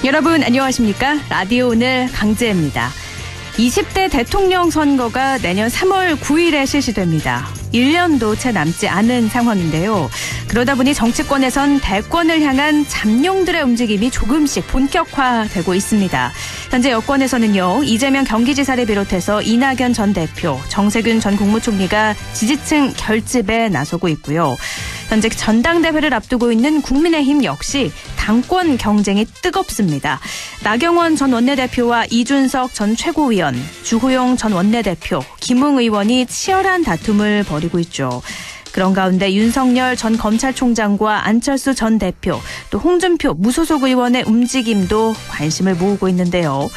여러분 안녕하십니까? 라디오 오늘 강재입니다. 20대 대통령 선거가 내년 3월 9일에 실시됩니다. 1년도 채 남지 않은 상황인데요. 그러다 보니 정치권에선 대권을 향한 잠룡들의 움직임이 조금씩 본격화되고 있습니다. 현재 여권에서는요. 이재명 경기지사를 비롯해서 이낙연 전 대표, 정세균 전 국무총리가 지지층 결집에 나서고 있고요. 현재 전당대회를 앞두고 있는 국민의힘 역시 당권 경쟁이 뜨겁습니다. 나경원 전 원내대표와 이준석 전 최고위원, 주호영 전 원내대표, 김웅 의원이 치열한 다툼을 벌이고 있죠. 그런 가운데 윤석열 전 검찰총장과 안철수 전 대표, 또 홍준표 무소속 의원의 움직임도 관심을 모으고 있는데요.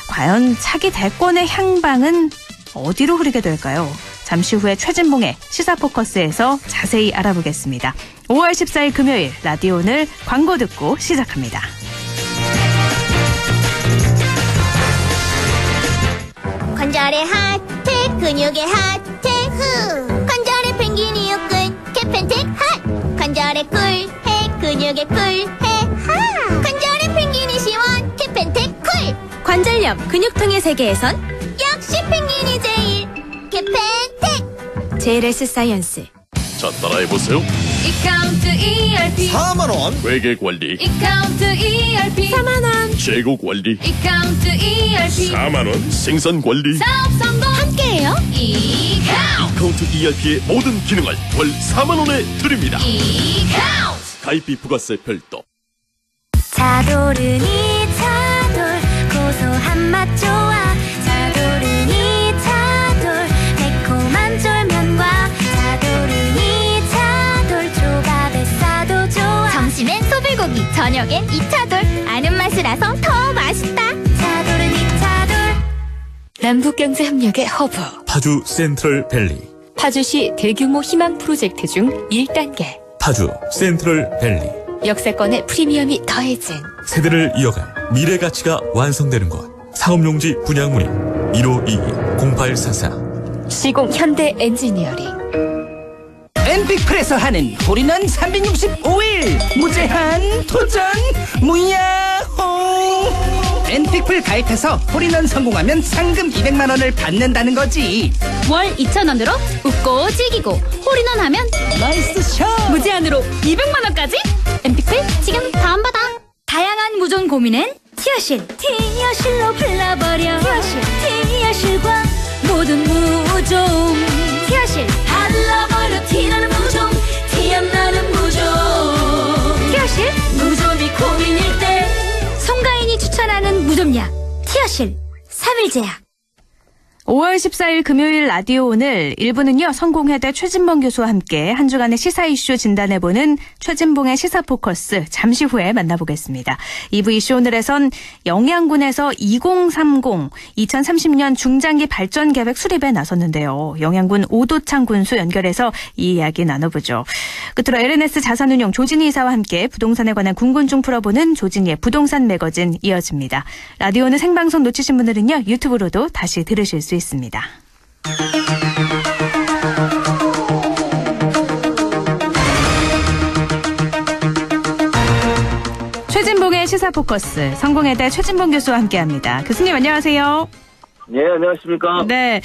과연 차기 대권의 향방은 어디로 흐르게 될까요? 잠시 후에 최진봉의 시사포커스에서 자세히 알아보겠습니다. 5월 14일 금요일 라디오 오늘 광고 듣고 시작합니다. 관절의 하트, 근육의 하트, 관절의 펭귄이 육근, 캐펜텍 핫. 관절의 꿀해, 근육의 꿀해, 하. 관절의 펭귄이 시원, 캐펜텍 쿨. 관절염, 근육통의 세계에선 역시 펭귄이 제일, 캐펜텍. JLS 사이언스. 자, 따라해보세요. 이카운트 ERP 4만원 회계관리, 이카운트 ERP 4만원. 재고관리, 이카운트 ERP 4만원 생산관리. 사업 성공 함께해요. 이카운트 ERP의 모든 기능을 월 4만원에 드립니다. 이카운트 가입비 부가세 별도. 차도르니 차돌 고소한 맛 좋아. 차도르니 차돌 매콤한 쫄면과 차도르니 차돌 조밥에 싸도 좋아. 점심엔 소불고기, 저녁엔 이차돌. 아는 맛이라서 더 맛있다. 차도르니 차돌. 남북경제협력의 허브 파주 센트럴밸리. 파주시 대규모 희망 프로젝트 중 1단계. 파주 센트럴밸리. 역세권의 프리미엄이 더해진 세대를 이어갈 미래 가치가 완성되는 곳. 상업용지 분양문의 1522-0844. 시공 현대 엔지니어링. 엔픽플에서 하는 홀인원 365일 무제한 도전 무야호. 엔픽플 가입해서 홀인원 성공하면 상금 200만 원을 받는다는 거지. 월 2,000원으로 웃고 즐기고 홀인원 하면 나이스 샷. 무제한으로 200만 원까지? 엠픽플 지금 다운받아. 다양한 무전 고민엔 티어실, 티어실로 불러버려. 티어실과 모든 무좀. 티어실 달라버려. 티나는 무좀, 티 안 나는 무좀. 티어실 무좀이 고민일 때 송가인이 추천하는 무좀약 티어실 3일제약. 5월 14일 금요일 라디오 오늘 1부는요. 성공회대 최진봉 교수와 함께 한 주간의 시사 이슈 진단해보는 최진봉의 시사포커스 잠시 후에 만나보겠습니다. 2부 이슈 오늘에선 영양군에서 2030 2030년 중장기 발전계획 수립에 나섰는데요. 영양군 오도창 군수 연결해서 이 이야기 나눠보죠. 끝으로 LNS 자산운용 조진희 이사와 함께 부동산에 관한 궁금증 풀어보는 조진희의 부동산 매거진 이어집니다. 라디오는 생방송 놓치신 분들은요. 유튜브로도 다시 들으실 수 있습니다. 최진봉의 시사포커스 성공회대 최진봉 교수와 함께합니다. 교수님 안녕하세요. 네, 안녕하십니까. 네,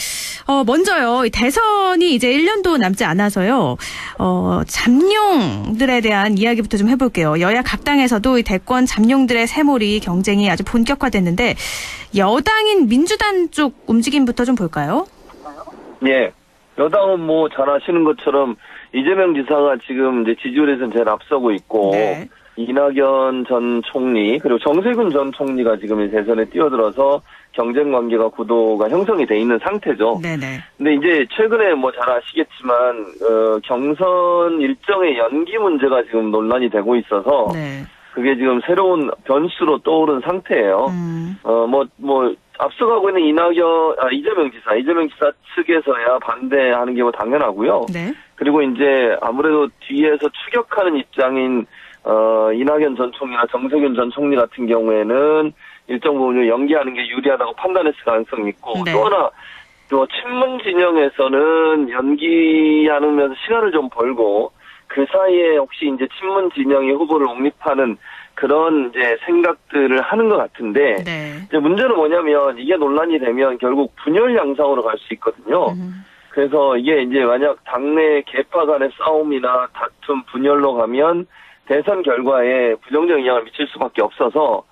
먼저요. 대선이 이제 1년도 남지 않아서요. 잠룡들에 대한 이야기부터 좀 해볼게요. 여야 각 당에서도 이 대권 잠룡들의 세몰이 경쟁이 아주 본격화됐는데 여당인 민주당 쪽 움직임부터 좀 볼까요? 예. 여당은 뭐 잘 아시는 것처럼 이재명 지사가 지금 이제 지지율에서는 제일 앞서고 있고, 네. 이낙연 전 총리, 그리고 정세균 전 총리가 지금 이 대선에 뛰어들어서 경쟁 관계가 구도가 형성이 돼 있는 상태죠. 네네. 근데 이제 최근에 뭐 잘 아시겠지만, 경선 일정의 연기 문제가 지금 논란이 되고 있어서, 네. 그게 지금 새로운 변수로 떠오른 상태예요. 앞서가고 있는 이재명 지사 측에서야 반대하는 게 뭐 당연하고요. 네. 그리고 이제 아무래도 뒤에서 추격하는 입장인, 이낙연 전 총리나 정세균 전 총리 같은 경우에는 일정 부분 연기하는 게 유리하다고 판단했을 가능성이 있고, 네. 또 하나, 또 친문 진영에서는 연기하면서 시간을 좀 벌고, 그 사이에 혹시 이제 친문 진영의 후보를 옹립하는 그런 이제 생각들을 하는 것 같은데, 네. 이제 문제는 뭐냐면 이게 논란이 되면 결국 분열 양상으로 갈 수 있거든요. 그래서 이게 이제 만약 당내 계파 간의 싸움이나 다툼, 분열로 가면 대선 결과에 부정적 영향을 미칠 수밖에 없어서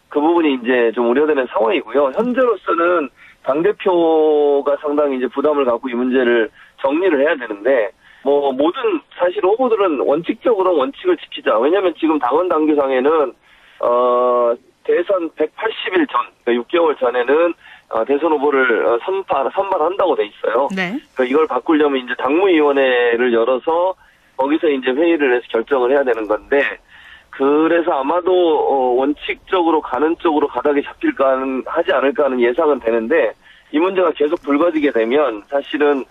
그 부분이 이제 좀 우려되는 상황이고요. 현재로서는 당대표가 상당히 이제 부담을 갖고 이 문제를 정리를 해야 되는데, 뭐 모든 사실 후보들은 원칙적으로 원칙을 지키자. 왜냐하면 지금 당원 당규상에는 대선 180일 전, 그러니까 6개월 전에는 대선 후보를 선발한다고 돼 있어요. 네. 그러니까 이걸 바꾸려면 이제 당무위원회를 열어서 거기서 이제 회의를 해서 결정을 해야 되는 건데, 그래서 아마도 원칙적으로 가는 쪽으로 가닥이 하지 않을까 하는 예상은 되는데, 이 문제가 계속 불거지게 되면 사실은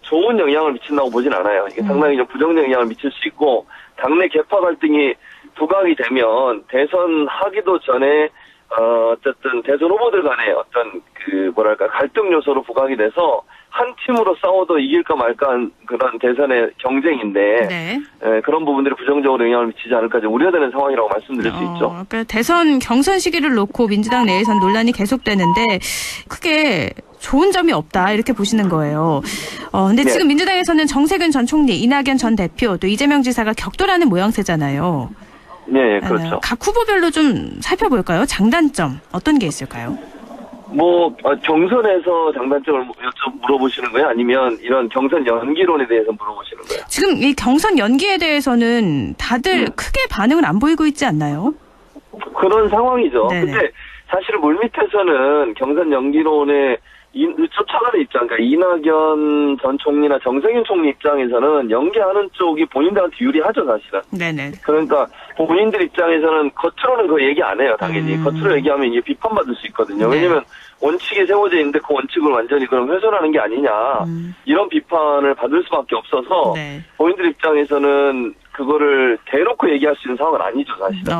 좋은 영향을 미친다고 보진 않아요. 이게 상당히 좀 부정적 영향을 미칠 수 있고, 당내 계파 갈등이 부각이 되면 대선 하기도 전에 어쨌든 대선 후보들 간의 어떤 갈등 요소로 부각이 돼서 한 팀으로 싸워도 이길까 말까 한 그런 대선의 경쟁인데, 네. 그런 부분들이 부정적으로 영향을 미치지 않을까 좀 우려되는 상황이라고 말씀드릴 수 있죠. 그러니까 대선 경선 시기를 놓고 민주당 내에선 논란이 계속되는데 크게 좋은 점이 없다 이렇게 보시는 거예요. 근데 네. 지금 민주당에서는 정세균 전 총리, 이낙연 전 대표, 또 이재명 지사가 격돌하는 모양새잖아요. 네, 그렇죠. 각 후보별로 좀 살펴볼까요? 장단점 어떤 게 있을까요? 뭐 경선에서 장단점을 물어보시는 거예요? 아니면 이런 경선 연기론에 대해서 물어보시는 거예요? 지금 이 경선 연기에 대해서는 다들 크게 반응을 안 보이고 있지 않나요? 그런 상황이죠. 네네. 근데 사실은 물밑에서는 경선 연기론에 쫓아가는 입장, 그러니까 이낙연 전 총리나 정세균 총리 입장에서는 연기하는 쪽이 본인들한테 유리하죠, 사실은. 네네. 그러니까 본인들 입장에서는 겉으로는 그거 얘기 안 해요, 당연히. 겉으로 얘기하면 이게 비판받을 수 있거든요. 네. 왜냐면 원칙이 세워져 있는데 그 원칙을 완전히 그럼 훼손하는 게 아니냐. 이런 비판을 받을 수밖에 없어서 네. 본인들 입장에서는 그거를 대놓고 얘기할 수 있는 상황은 아니죠, 사실은.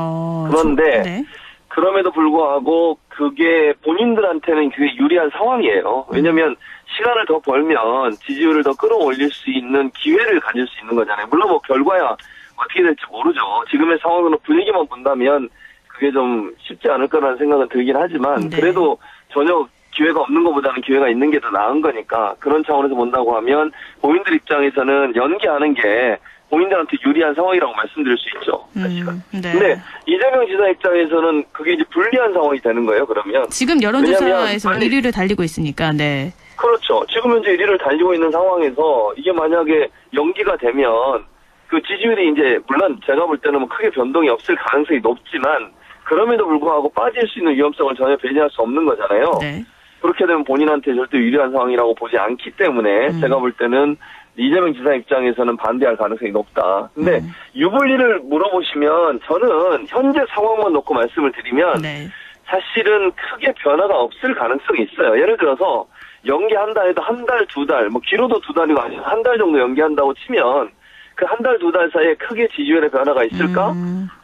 그런데 네. 그럼에도 불구하고 그게 본인들한테는 그게 유리한 상황이에요. 왜냐면 시간을 더 벌면 지지율을 더 끌어올릴 수 있는 기회를 가질 수 있는 거잖아요. 물론 뭐 결과야 어떻게 될지 모르죠. 지금의 상황으로 분위기만 본다면 그게 좀 쉽지 않을 거라는 생각은 들긴 하지만, 네. 그래도 전혀 기회가 없는 것보다는 기회가 있는 게 더 나은 거니까 그런 차원에서 본다고 하면 본인들 입장에서는 연기하는 게 본인들한테 유리한 상황이라고 말씀드릴 수 있죠, 사실은. 네. 근데 이재명 지사 입장에서는 그게 이제 불리한 상황이 되는 거예요, 그러면. 지금 여론조사에서 왜냐면 1위를 달리고 있으니까, 네. 그렇죠. 지금 현재 1위를 달리고 있는 상황에서 이게 만약에 연기가 되면 그 지지율이 이제 물론 제가 볼 때는 뭐 크게 변동이 없을 가능성이 높지만, 그럼에도 불구하고 빠질 수 있는 위험성을 전혀 배제할 수 없는 거잖아요. 네. 그렇게 되면 본인한테 절대 유리한 상황이라고 보지 않기 때문에 제가 볼 때는 이재명 지사 입장에서는 반대할 가능성이 높다. 근데 유불리를 물어보시면 저는 현재 상황만 놓고 말씀을 드리면 네. 사실은 크게 변화가 없을 가능성이 있어요. 예를 들어서 연기한다 해도 한 달, 두 달, 뭐 길어도 두 달이고 아니면 한 달 정도 연기한다고 치면 그 한 달, 두 달 사이에 크게 지지율의 변화가 있을까?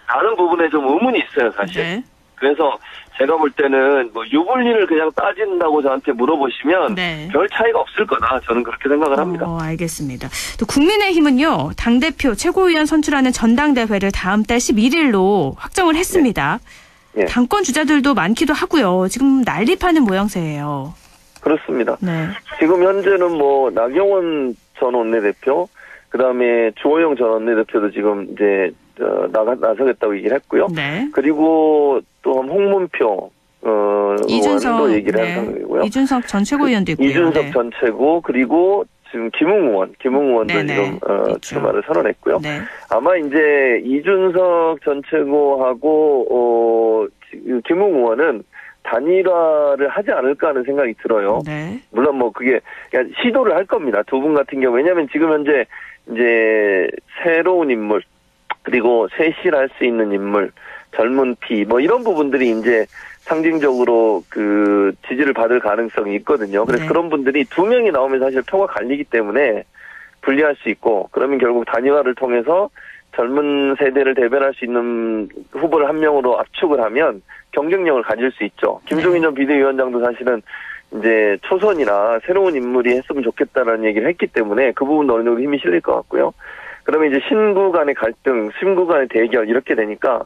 라는 부분에 좀 의문이 있어요, 사실. 네. 그래서 제가 볼 때는 뭐 유불리를 그냥 따진다고 저한테 물어보시면 네. 별 차이가 없을 거다. 저는 그렇게 생각을 합니다. 알겠습니다. 또 국민의힘은요, 당대표 최고위원 선출하는 전당대회를 다음 달 11일로 확정을 했습니다. 네. 당권 주자들도 많기도 하고요. 지금 난립하는 모양새예요. 그렇습니다. 네. 지금 현재는 뭐 나경원 전 원내대표, 그다음에 주호영 전 원내대표도 지금 이제 나서겠다고 얘기를 했고요. 네. 그리고 또 홍문표 의원도 얘기를 한 상황이고요. 이준석 전 최고위원도 있고요. 이준석 네. 전 최고, 그리고 지금 김웅 의원도 네네. 지금 있죠. 출마를 선언했고요. 네. 아마 이제 이준석 전 최고하고 김웅 의원은 단일화를 하지 않을까 하는 생각이 들어요. 네. 물론 뭐 그게 그냥 시도를 할 겁니다. 두 분 같은 경우. 왜냐하면 지금 현재 이제 새로운 인물, 그리고 쇄신할 수 있는 인물, 젊은 피, 뭐 이런 부분들이 이제 상징적으로 그 지지를 받을 가능성이 있거든요. 그래서 네. 그런 분들이 두 명이 나오면 사실 표가 갈리기 때문에 불리할 수 있고, 그러면 결국 단일화를 통해서 젊은 세대를 대변할 수 있는 후보를 한 명으로 압축을 하면 경쟁력을 가질 수 있죠. 김종인 전 비대위원장도 사실은 이제 초선이나 새로운 인물이 했으면 좋겠다라는 얘기를 했기 때문에 그 부분도 어느 정도 힘이 실릴 것 같고요. 그러면 이제 신구 간의 갈등, 신구 간의 대결 이렇게 되니까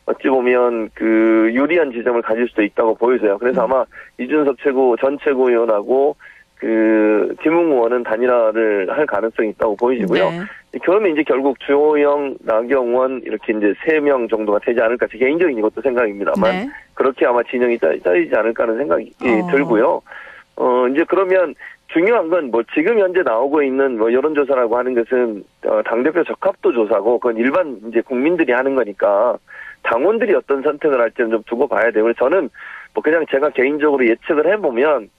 어찌 보면 그 유리한 지점을 가질 수도 있다고 보여져요. 그래서 아마 이준석 전 최고위원하고 그 김웅 의원은 단일화를 할 가능성이 있다고 보이시고요. 네. 그러면 이제 결국 주호영, 나경원 이렇게 이제 3명 정도가 되지 않을까. 제 개인적인 이것도 생각입니다만 네. 그렇게 아마 진영이 짜이지 않을까 하는 생각이 들고요. 이제 그러면 중요한 건 뭐 지금 현재 나오고 있는 뭐 여론조사라고 하는 것은 당대표 적합도 조사고 그건 일반 이제 국민들이 하는 거니까 당원들이 어떤 선택을 할지는 좀 두고 봐야 되고 저는 뭐 그냥 제가 개인적으로 예측을 해보면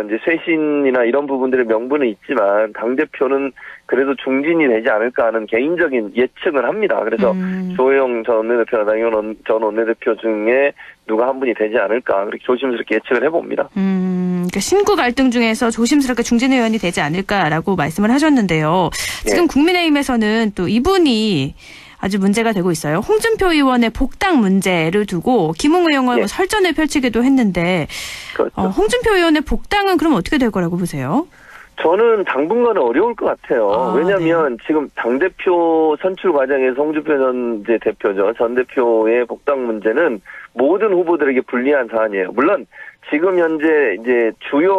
이제 쇄신이나 이런 부분들의 명분은 있지만 당대표는 그래도 중진이 되지 않을까 하는 개인적인 예측을 합니다. 그래서 조호영 전 원내대표나 나경원 전 원내대표 중에 누가 한 분이 되지 않을까 그렇게 조심스럽게 예측을 해봅니다. 그러니까 신구 갈등 중에서 조심스럽게 중진 의원이 되지 않을까라고 말씀을 하셨는데요. 지금 네. 국민의힘에서는 또 이분이 아주 문제가 되고 있어요. 홍준표 의원의 복당 문제를 두고 김웅 의원과 네. 설전을 펼치기도 했는데 그렇죠. 홍준표 의원의 복당은 그럼 어떻게 될 거라고 보세요? 저는 당분간은 어려울 것 같아요. 왜냐하면 지금 당대표 선출 과정에서 홍준표 전 대표죠. 전 대표의 복당 문제는 모든 후보들에게 불리한 사안이에요. 물론 지금 현재 이제 주요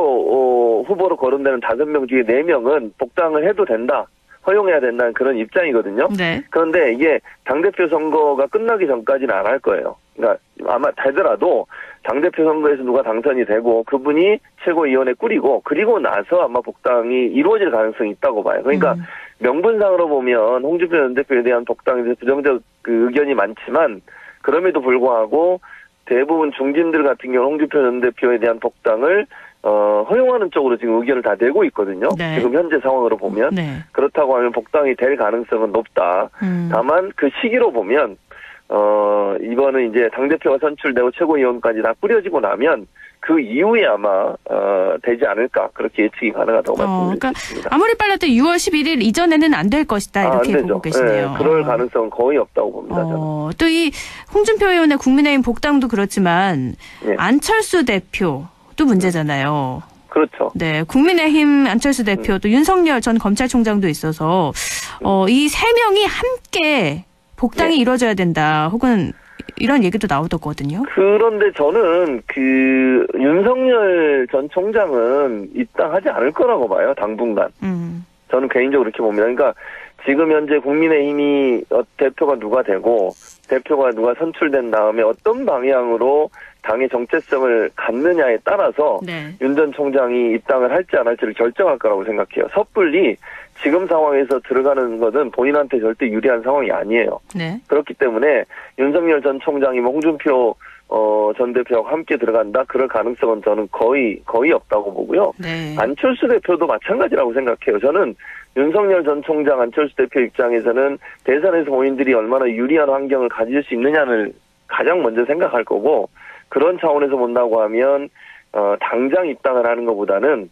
후보로 거론되는 5명 중에 4명은 복당을 해도 된다. 허용해야 된다는 그런 입장이거든요. 네. 그런데 이게 당대표 선거가 끝나기 전까지는 안 할 거예요. 그러니까 아마 되더라도 당대표 선거에서 누가 당선이 되고 그분이 최고위원회 꾸리고 그리고 나서 아마 복당이 이루어질 가능성이 있다고 봐요. 그러니까 명분상으로 보면 홍준표 전 대표에 대한 복당에 대해서 부정적 그 의견이 많지만 그럼에도 불구하고 대부분 중진들 같은 경우 홍준표 전 대표에 대한 복당을 허용하는 쪽으로 지금 의견을 다 내고 있거든요. 네. 지금 현재 상황으로 보면. 네. 그렇다고 하면 복당이 될 가능성은 높다. 다만 그 시기로 보면 이거는 이제 당대표가 선출되고 최고위원까지 다 꾸려지고 나면 그 이후에 아마 되지 않을까 그렇게 예측이 가능하다고 그러니까 말씀드리겠습니다. 아무리 빨라도 6월 11일 이전에는 안 될 것이다 이렇게 안 되죠. 보고 계시네요. 네, 그럴 가능성은 거의 없다고 봅니다. 저는. 또 이 홍준표 의원의 국민의힘 복당도 그렇지만 네. 안철수 대표도 문제잖아요. 그렇죠. 네, 국민의힘 안철수 대표 또 윤석열 전 검찰총장도 있어서 이 3명이 함께 복당이 네. 이루어져야 된다. 혹은 이런 얘기도 나오더거든요. 그런데 저는 그 윤석열 전 총장은 입당하지 않을 거라고 봐요. 당분간. 저는 개인적으로 이렇게 봅니다. 그러니까 지금 현재 국민의힘이 대표가 누가 되고 대표가 누가 선출된 다음에 어떤 방향으로 당의 정체성을 갖느냐에 따라서 네. 윤 전 총장이 입당을 할지 안 할지를 결정할 거라고 생각해요. 섣불리 지금 상황에서 들어가는 것은 본인한테 절대 유리한 상황이 아니에요. 네. 그렇기 때문에 윤석열 전 총장이면 홍준표 전 대표와 함께 들어간다? 그럴 가능성은 저는 거의 없다고 보고요. 네. 안철수 대표도 마찬가지라고 생각해요. 저는 윤석열 전 총장, 안철수 대표 입장에서는 대선에서 본인들이 얼마나 유리한 환경을 가질 수 있느냐를 가장 먼저 생각할 거고 그런 차원에서 본다고 하면 당장 입당을 하는 것보다는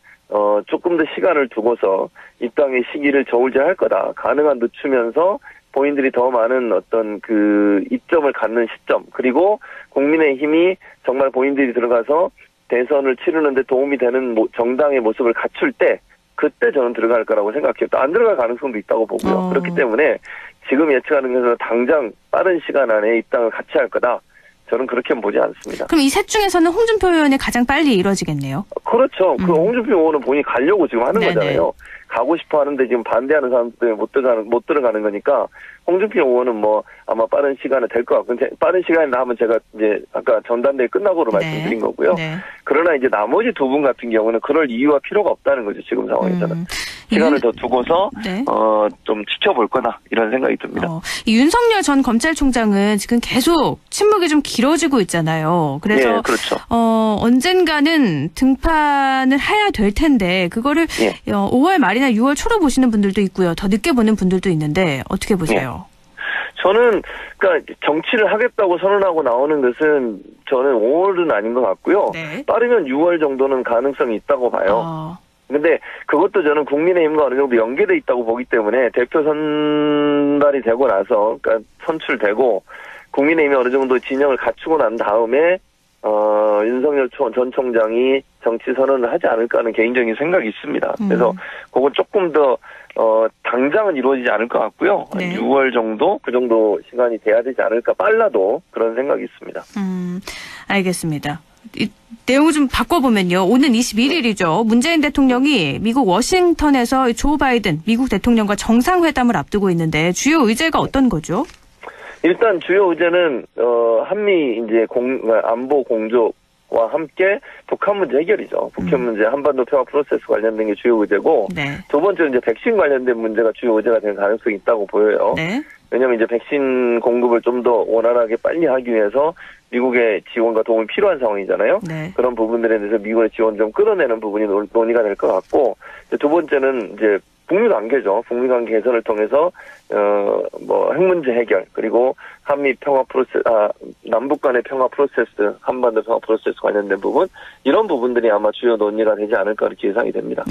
조금 더 시간을 두고서 입당의 시기를 저울질할 거다. 가능한 늦추면서 본인들이 더 많은 어떤 그 이점을 갖는 시점 그리고 국민의힘이 정말 본인들이 들어가서 대선을 치르는데 도움이 되는 정당의 모습을 갖출 때 그때 저는 들어갈 거라고 생각해요. 또 안 들어갈 가능성도 있다고 보고요. 그렇기 때문에 지금 예측하는 것은 당장 빠른 시간 안에 입당을 같이 할 거다. 저는 그렇게는 보지 않습니다. 그럼 이 셋 중에서는 홍준표 의원이 가장 빨리 이루어지겠네요. 그렇죠. 그 홍준표 의원은 본인이 가려고 지금 하는 네네. 거잖아요. 가고 싶어 하는데 지금 반대하는 사람들 때문에 못 들어가는 거니까 홍준표 의원은 뭐 아마 빠른 시간에 될 것 같고 빠른 시간에 나오면 제가 이제 아까 전당대회 끝나고로 말씀드린 거고요. 네. 그러나 이제 나머지 두 분 같은 경우는 그럴 이유와 필요가 없다는 거죠. 지금 상황에서는. 시간을 더 두고서 네. 좀 지켜볼 거다 이런 생각이 듭니다. 이 윤석열 전 검찰총장은 지금 계속 침묵이 좀 길어지고 있잖아요. 그래서 예, 그렇죠. 언젠가는 등판을 해야 될 텐데 그거를 5월 말이나 6월 초로 보시는 분들도 있고요. 더 늦게 보는 분들도 있는데 어떻게 보세요? 저는 그러니까 정치를 하겠다고 선언하고 나오는 것은 저는 5월은 아닌 것 같고요. 네. 빠르면 6월 정도는 가능성이 있다고 봐요. 근데 그것도 저는 국민의힘과 어느 정도 연계돼 있다고 보기 때문에 대표 선발이 되고 나서 그러니까 선출되고 국민의힘이 어느 정도 진영을 갖추고 난 다음에 윤석열 전 총장이 정치 선언을 하지 않을까 하는 개인적인 생각이 있습니다. 그래서 그건 조금 더 당장은 이루어지지 않을 것 같고요. 네. 한 6월 정도 그 정도 시간이 돼야 되지 않을까, 빨라도 그런 생각이 있습니다. 알겠습니다. 이 내용을 좀 바꿔보면요. 오는 21일이죠. 문재인 대통령이 미국 워싱턴에서 조 바이든 미국 대통령과 정상회담을 앞두고 있는데 주요 의제가 어떤 거죠? 일단 주요 의제는 한미 이제 안보 공조와 함께 북한 문제 해결이죠. 북한 문제, 한반도 평화 프로세스 관련된 게 주요 의제고, 네. 두 번째는 이제 백신 관련된 문제가 주요 의제가 될 가능성이 있다고 보여요. 네. 왜냐하면 이제 백신 공급을 좀 더 원활하게 빨리 하기 위해서 미국의 지원과 도움이 필요한 상황이잖아요. 네. 그런 부분들에 대해서 미국의 지원 좀 끌어내는 부분이 논의가 될 것 같고, 두 번째는 이제 북미 관계죠. 북미 관계 개선을 통해서 핵 문제 해결, 그리고 한미 평화 프로세스, 남북 간의 평화 프로세스, 한반도 평화 프로세스 관련된 부분, 이런 부분들이 아마 주요 논의가 되지 않을까 이렇게 예상이 됩니다.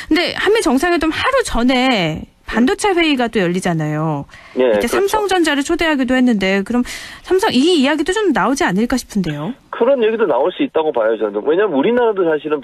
근데 한미 정상회담 하루 전에 반도체 회의가 또 열리잖아요. 예, 이때 그렇죠. 삼성전자를 초대하기도 했는데 그럼 삼성 이 이야기도 좀 나오지 않을까 싶은데요. 그런 얘기도 나올 수 있다고 봐요, 저는. 왜냐면 우리나라도 사실은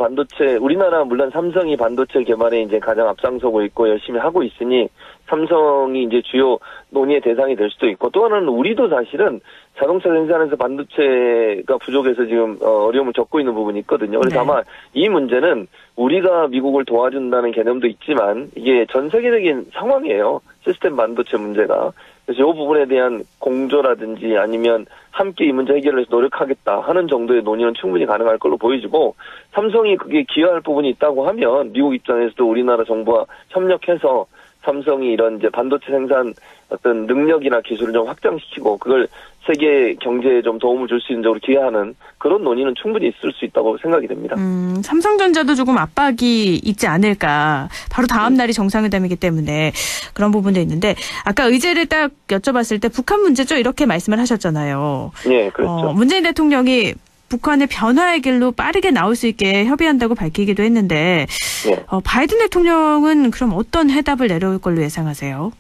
우리나라 물론 삼성이 반도체 개발에 이제 가장 앞장서고 있고 열심히 하고 있으니 삼성이 이제 주요 논의의 대상이 될 수도 있고, 또 하나는 우리도 사실은 자동차 생산에서 반도체가 부족해서 지금 어려움을 겪고 있는 부분이 있거든요. 그래서 네. 아마 이 문제는 우리가 미국을 도와준다는 개념도 있지만 이게 전 세계적인 상황이에요. 시스템 반도체 문제가. 그래서 이 부분에 대한 공조라든지 아니면 함께 이 문제 해결을 위해서 노력하겠다 하는 정도의 논의는 충분히 가능할 걸로 보여지고, 삼성이 그게 기여할 부분이 있다고 하면 미국 입장에서도 우리나라 정부와 협력해서 삼성이 이런 이제 반도체 생산 어떤 능력이나 기술을 좀 확장시키고 그걸 세계 경제에 좀 도움을 줄 수 있는 쪽으로 기여하는 그런 논의는 충분히 있을 수 있다고 생각이 됩니다. 삼성전자도 조금 압박이 있지 않을까. 바로 다음 날이 정상회담이기 때문에 그런 부분도 있는데, 아까 의제를 딱 여쭤봤을 때 북한 문제죠 이렇게 말씀을 하셨잖아요. 네, 그렇죠. 문재인 대통령이 북한의 변화의 길로 빠르게 나올 수 있게 협의한다고 밝히기도 했는데, 네. 바이든 대통령은 그럼 어떤 해답을 내려올 걸로 예상하세요?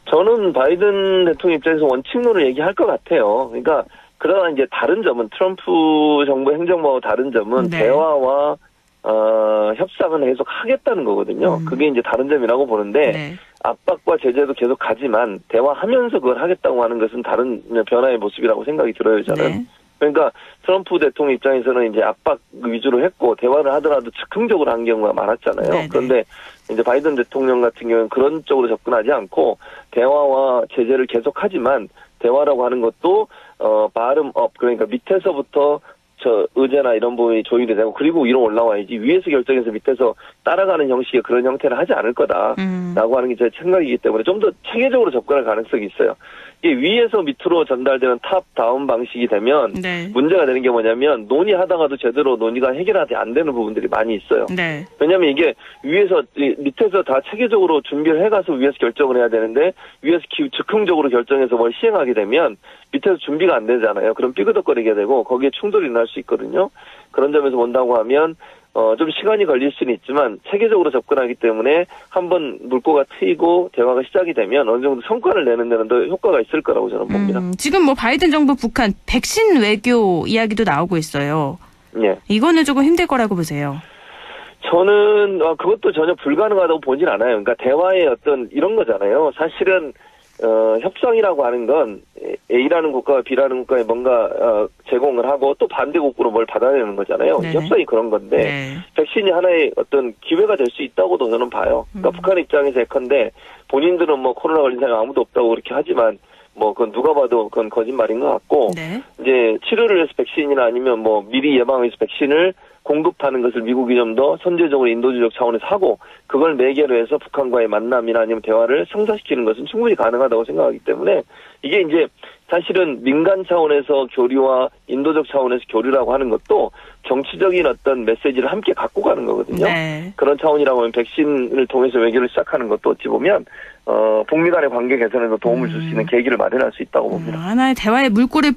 저는 바이든 대통령 입장에서 원칙론을 얘기할 것 같아요. 그러니까 그러나 이제 다른 점은, 트럼프 정부 행정부와 다른 점은 네. 대화와 협상은 계속 하겠다는 거거든요. 그게 이제 다른 점이라고 보는데, 네. 압박과 제재도 계속 가지만 대화하면서 그걸 하겠다고 하는 것은 다른 변화의 모습이라고 생각이 들어요, 저는. 네. 그러니까 트럼프 대통령 입장에서는 이제 압박 위주로 했고 대화를 하더라도 즉흥적으로 한 경우가 많았잖아요. 네네. 그런데 이제 바이든 대통령 같은 경우는 그런 쪽으로 접근하지 않고 대화와 제재를 계속하지만, 대화라고 하는 것도 bottom-up, 그러니까 밑에서부터 의제나 이런 부분이 조율이 되고, 그리고 위로 올라와야지 위에서 결정해서 밑에서 따라가는 형식의 그런 형태를 하지 않을 거다라고 하는 게 제 생각이기 때문에 좀 더 체계적으로 접근할 가능성이 있어요. 이게 위에서 밑으로 전달되는 탑 다운 방식이 되면 네. 문제가 되는 게 뭐냐면, 논의하다가도 제대로 논의가 해결이 안 되는 부분들이 많이 있어요. 네. 왜냐하면 이게 밑에서 다 체계적으로 준비를 해가서 위에서 결정을 해야 되는데, 위에서 즉흥적으로 결정해서 뭘 시행하게 되면 밑에서 준비가 안 되잖아요. 그럼 삐그덕거리게 되고 거기에 충돌이 날 수 있거든요. 그런 점에서 본다고 하면 좀 시간이 걸릴 수는 있지만 체계적으로 접근하기 때문에 한번 물꼬가 트이고 대화가 시작이 되면 어느 정도 성과를 내는 데는 더 효과가 있을 거라고 저는 봅니다. 지금 바이든 정부 북한 백신 외교 이야기도 나오고 있어요. 예. 이거는 조금 힘들 거라고 보세요. 저는 그것도 전혀 불가능하다고 보진 않아요. 그러니까 대화의 어떤 이런 거잖아요. 사실은 협상이라고 하는 건 A라는 국가와 B라는 국가에 뭔가 제공을 하고 또 반대국으로 뭘 받아내는 거잖아요. 네네. 협상이 그런 건데 네. 백신이 하나의 어떤 기회가 될 수 있다고도 저는 봐요. 그러니까 북한 입장에서 예컨대 본인들은 코로나 걸린 사람이 아무도 없다고 그렇게 하지만 그건 누가 봐도 그건 거짓말인 것 같고, 네. 이제 치료를 위해서 백신이나 아니면 미리 예방을 위해서 백신을 공급하는 것을 미국이 좀 더 선제적으로 인도주의적 차원에서 하고, 그걸 매개로 해서 북한과의 만남이나 아니면 대화를 성사시키는 것은 충분히 가능하다고 생각하기 때문에, 이게 이제 사실은 민간 차원에서 교류와 인도적 차원에서 교류라고 하는 것도 정치적인 어떤 메시지를 함께 갖고 가는 거거든요. 네. 그런 차원이라고 하면 백신을 통해서 외교를 시작하는 것도 어찌 보면 북미 간의 관계 개선에도 도움을 줄 수 있는 계기를 마련할 수 있다고 봅니다. 하나의 대화의 물꼬를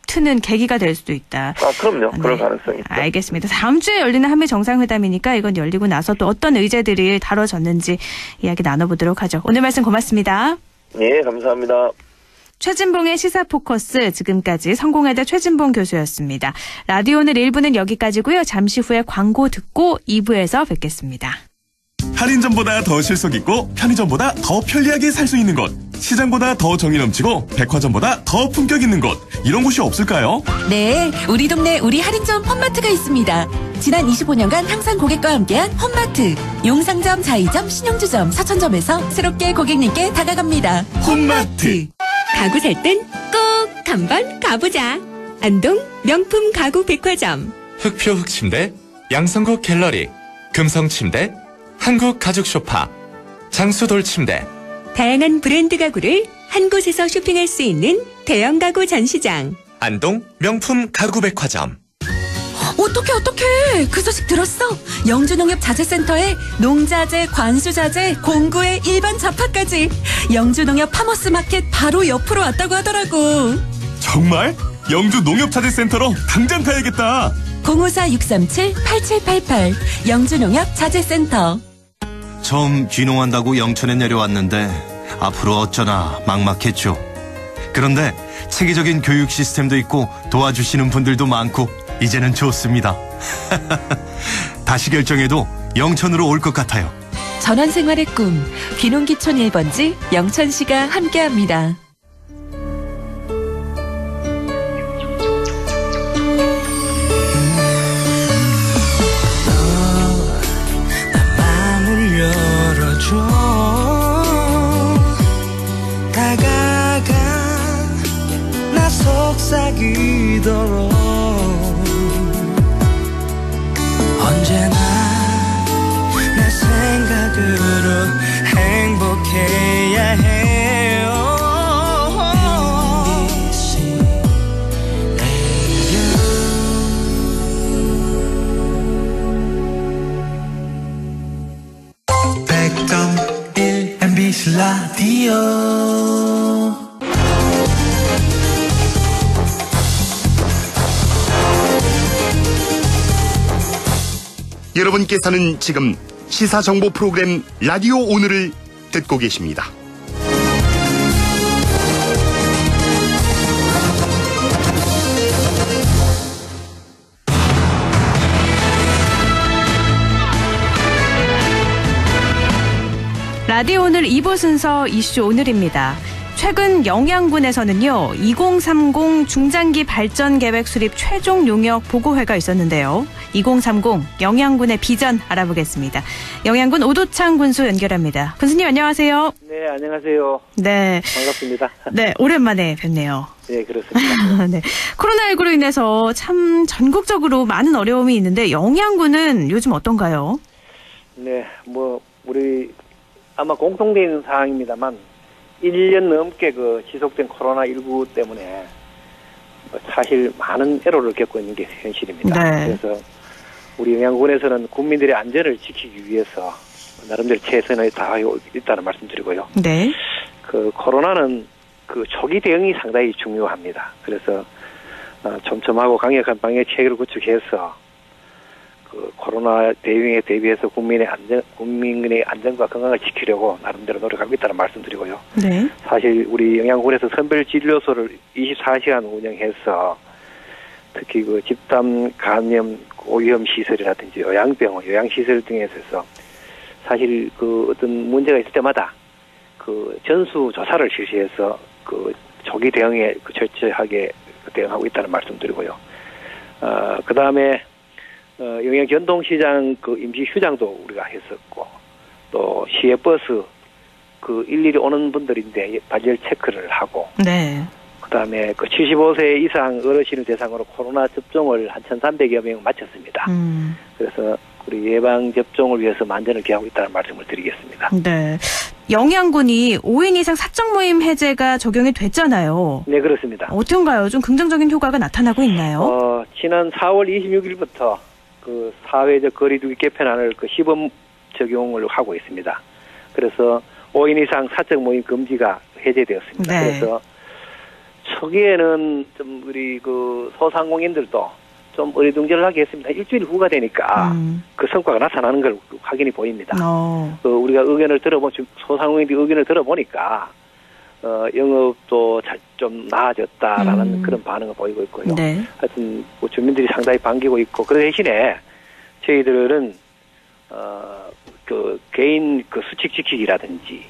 트는 계기가 될 수도 있다. 그럼요. 그럴 네. 가능성이 있죠. 알겠습니다. 다음 주에 열리는 한미 정상회담이니까 이건 열리고 나서 또 어떤 의제들이 다뤄졌는지 이야기 나눠보도록 하죠. 오늘 말씀 고맙습니다. 네, 감사합니다. 최진봉의 시사포커스, 지금까지 성공회대 최진봉 교수였습니다. 라디오 오늘 1부는 여기까지고요. 잠시 후에 광고 듣고 2부에서 뵙겠습니다. 할인점보다 더 실속 있고 편의점보다 더 편리하게 살 수 있는 곳, 시장보다 더 정이 넘치고 백화점보다 더 품격 있는 곳, 이런 곳이 없을까요? 네, 우리 동네 우리 할인점 홈마트가 있습니다. 지난 25년간 항상 고객과 함께한 홈마트. 용상점, 자이점, 신용주점, 서천점에서 새롭게 고객님께 다가갑니다. 홈마트. 가구 살 땐 꼭 한번 가보자. 안동 명품 가구 백화점. 흑표 흑침대, 양성국 갤러리, 금성침대, 한국가죽소파, 장수돌침대. 다양한 브랜드 가구를 한 곳에서 쇼핑할 수 있는 대형 가구 전시장. 안동 명품 가구백화점. 어떡해. 그 소식 들었어? 영주농협자재센터에 농자재, 관수자재, 공구에 일반 잡화까지. 영주농협 파머스마켓 바로 옆으로 왔다고 하더라고. 정말? 영주 농협자재센터로 당장 가야겠다. 054-637-8788 영주농협자재센터. 처음 귀농한다고 영천에 내려왔는데 앞으로 어쩌나 막막했죠. 그런데 체계적인 교육 시스템도 있고 도와주시는 분들도 많고 이제는 좋습니다. 다시 결정해도 영천으로 올 것 같아요. 전원생활의 꿈, 귀농기촌 1번지 영천시가 함께합니다. 다가가 나 속삭이도록 언제나 내 생각으로 행복해야 해요. MBC 라디오. 여러분께서는 지금 시사정보 프로그램 라디오 오늘을 듣고 계십니다. 라디오 오늘 2부 순서 이슈 오늘입니다. 최근 영양군에서는요, 2030 중장기 발전 계획 수립 최종 용역 보고회가 있었는데요. 2030 영양군의 비전 알아보겠습니다. 영양군 오도창 군수 연결합니다. 군수님 안녕하세요. 네, 안녕하세요. 네. 반갑습니다. 네, 오랜만에 뵙네요. 네, 그렇습니다. 네. 코로나19로 인해서 참 전국적으로 많은 어려움이 있는데 영양군은 요즘 어떤가요? 네, 우리 아마 공통된 사항입니다만 1년 넘게 지속된 코로나19 때문에 사실 많은 애로를 겪고 있는 게 현실입니다. 네. 그래서 우리 영양군에서는 국민들의 안전을 지키기 위해서 나름대로 최선을 다하고 있다는 말씀드리고요. 네. 코로나는 초기 대응이 상당히 중요합니다. 그래서 촘촘하고 강력한 방역 체계를 구축해서 코로나 대응에 대비해서 국민의 안전과 건강을 지키려고 나름대로 노력하고 있다는 말씀드리고요. 네. 사실 우리 영양군에서 선별 진료소를 24시간 운영해서 특히 집단 감염 고위험 시설이라든지 요양병원, 요양시설 등에서 사실 어떤 문제가 있을 때마다 전수 조사를 실시해서 조기 대응에 철저하게 대응하고 있다는 말씀드리고요. 그 다음에 영양전동시장 임시 휴장도 우리가 했었고, 또 시외버스 일일이 오는 분들인데 발열 체크를 하고, 네. 그 다음에 75세 이상 어르신을 대상으로 코로나 접종을 한 1,300여 명 마쳤습니다. 그래서 우리 예방 접종을 위해서 만전을 기하고 있다는 말씀을 드리겠습니다. 네. 영양군이 5인 이상 사적 모임 해제가 적용이 됐잖아요. 네, 그렇습니다. 어떤가요? 좀 긍정적인 효과가 나타나고 있나요? 지난 4월 26일부터 사회적 거리두기 개편안을 시범 적용을 하고 있습니다. 그래서 5인 이상 사적 모임 금지가 해제되었습니다. 네. 그래서 초기에는 좀 우리 소상공인들도 좀 어리둥절하게 했습니다. 일주일 후가 되니까 그 성과가 나타나는 걸 확인이 보입니다. 우리가 의견을 소상공인들 의견을 들어보니까 영업도 좀 나아졌다라는 그런 반응을 보이고 있고요. 네. 하여튼 주민들이 상당히 반기고 있고, 그 대신에 저희들은 그 개인 그 수칙 지키기라든지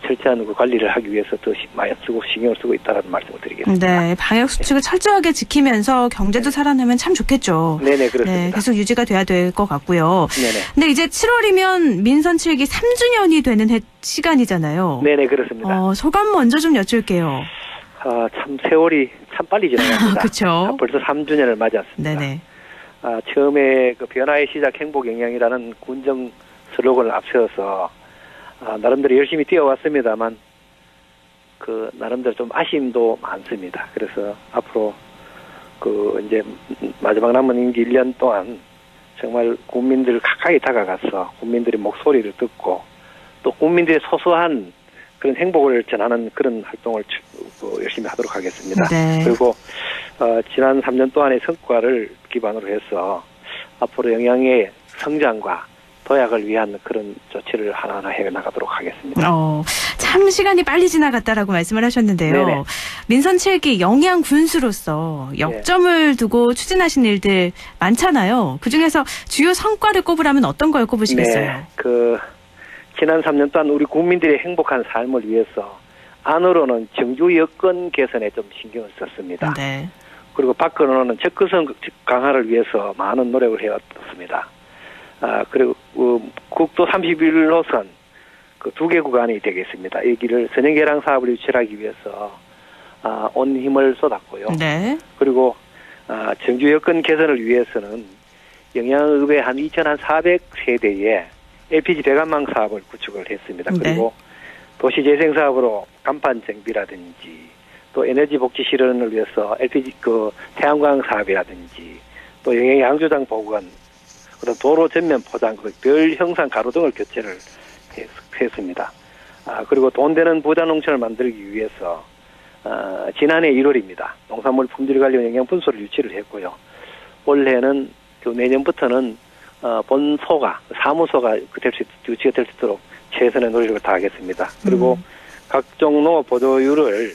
철저한 그 관리를 하기 위해서 더 많이 쓰고 신경을 쓰고 있다는 말씀을 드리겠습니다. 네, 방역 수칙을 철저하게 지키면서 경제도 살아나면 참 좋겠죠. 네네, 그렇습니다. 네, 계속 유지가 돼야 될 것 같고요. 네네. 근데 이제 7월이면 민선 7기 3주년이 되는 시간이잖아요. 네네, 그렇습니다. 소감 먼저 좀 여쭐게요. 참 세월이 참 빨리 지나갑니다. 그렇죠. 벌써 3주년을 맞이했습니다. 네네. 처음에 그 변화의 시작 행복 영향이라는 군정 슬로건을 앞세워서 나름대로 열심히 뛰어왔습니다만 그 나름대로 좀 아쉬움도 많습니다. 그래서 앞으로 그 이제 마지막 남은 임기 1년 동안 정말 국민들 가까이 다가가서 국민들의 목소리를 듣고 또 국민들의 소소한 그런 행복을 전하는 그런 활동을 열심히 하도록 하겠습니다. 네. 그리고 지난 3년 동안의 성과를 기반으로 해서 앞으로 영양의 성장과 도약을 위한 그런 조치를 하나하나 해나가도록 하겠습니다. 참 시간이 빨리 지나갔다라고 말씀을 하셨는데요. 네네. 민선 7기 영양 군수로서 역점을 두고 추진하신 일들 많잖아요. 그중에서 주요 성과를 꼽으라면 어떤 걸 꼽으시겠어요? 네, 지난 3년 동안 우리 국민들의 행복한 삶을 위해서 안으로는 정주 여건 개선에 좀 신경을 썼습니다. 네. 그리고 밖으로는 접근성 강화를 위해서 많은 노력을 해왔습니다. 그리고 국도 31호선 그 2개 구간이 되겠습니다. 이 길을 선행계량 사업을 유치하기 위해서 온 힘을 쏟았고요. 네. 그리고 정주 여건 개선을 위해서는 영양읍의 한 2,400세대의 LPG 배관망 사업을 구축을 했습니다. 그리고 도시재생 사업으로 간판 정비라든지 또 에너지 복지 실현을 위해서 LPG 태양광 사업이라든지 또 영양 양조장 보건, 그다음 도로 전면 포장, 별 형상 가로등을 교체를 했습니다. 그리고 돈 되는 부자 농촌을 만들기 위해서 지난해 1월입니다. 농산물 품질 관련 영양 분소를 유치를 했고요. 올해는 내년부터는 본소가 사무소가 유치가 될 수 있도록 최선의 노력을 다하겠습니다. 그리고 각종 농업 보조율을